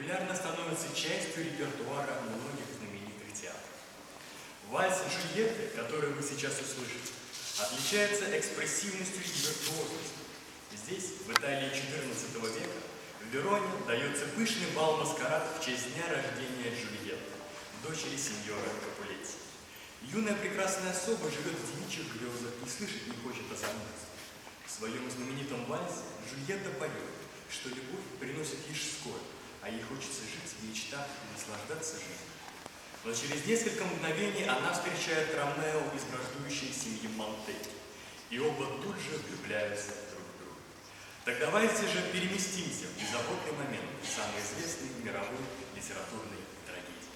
регулярно становится частью репертуара многих знаменитых театров. Вальс Джульетты, который вы сейчас услышите, отличается экспрессивностью и виртуозностью. Здесь, в Италии XIV века, в Вероне дается пышный бал-маскарад в честь дня рождения Джульетты, дочери сеньора Капулетти. Юная прекрасная особа живет в девичьих грезах и слышать не хочет о замужестве. В своем знаменитом вальсе Джульетта поет, что любовь приносит лишь скорбь, а ей хочется жить в мечтах и наслаждаться жизнью. Но через несколько мгновений она встречает Ромео из враждующей семьи Монтекки, и оба тут же влюбляются друг в друга. Так давайте же переместимся в беззаботный момент самой известной мировой литературной трагедии.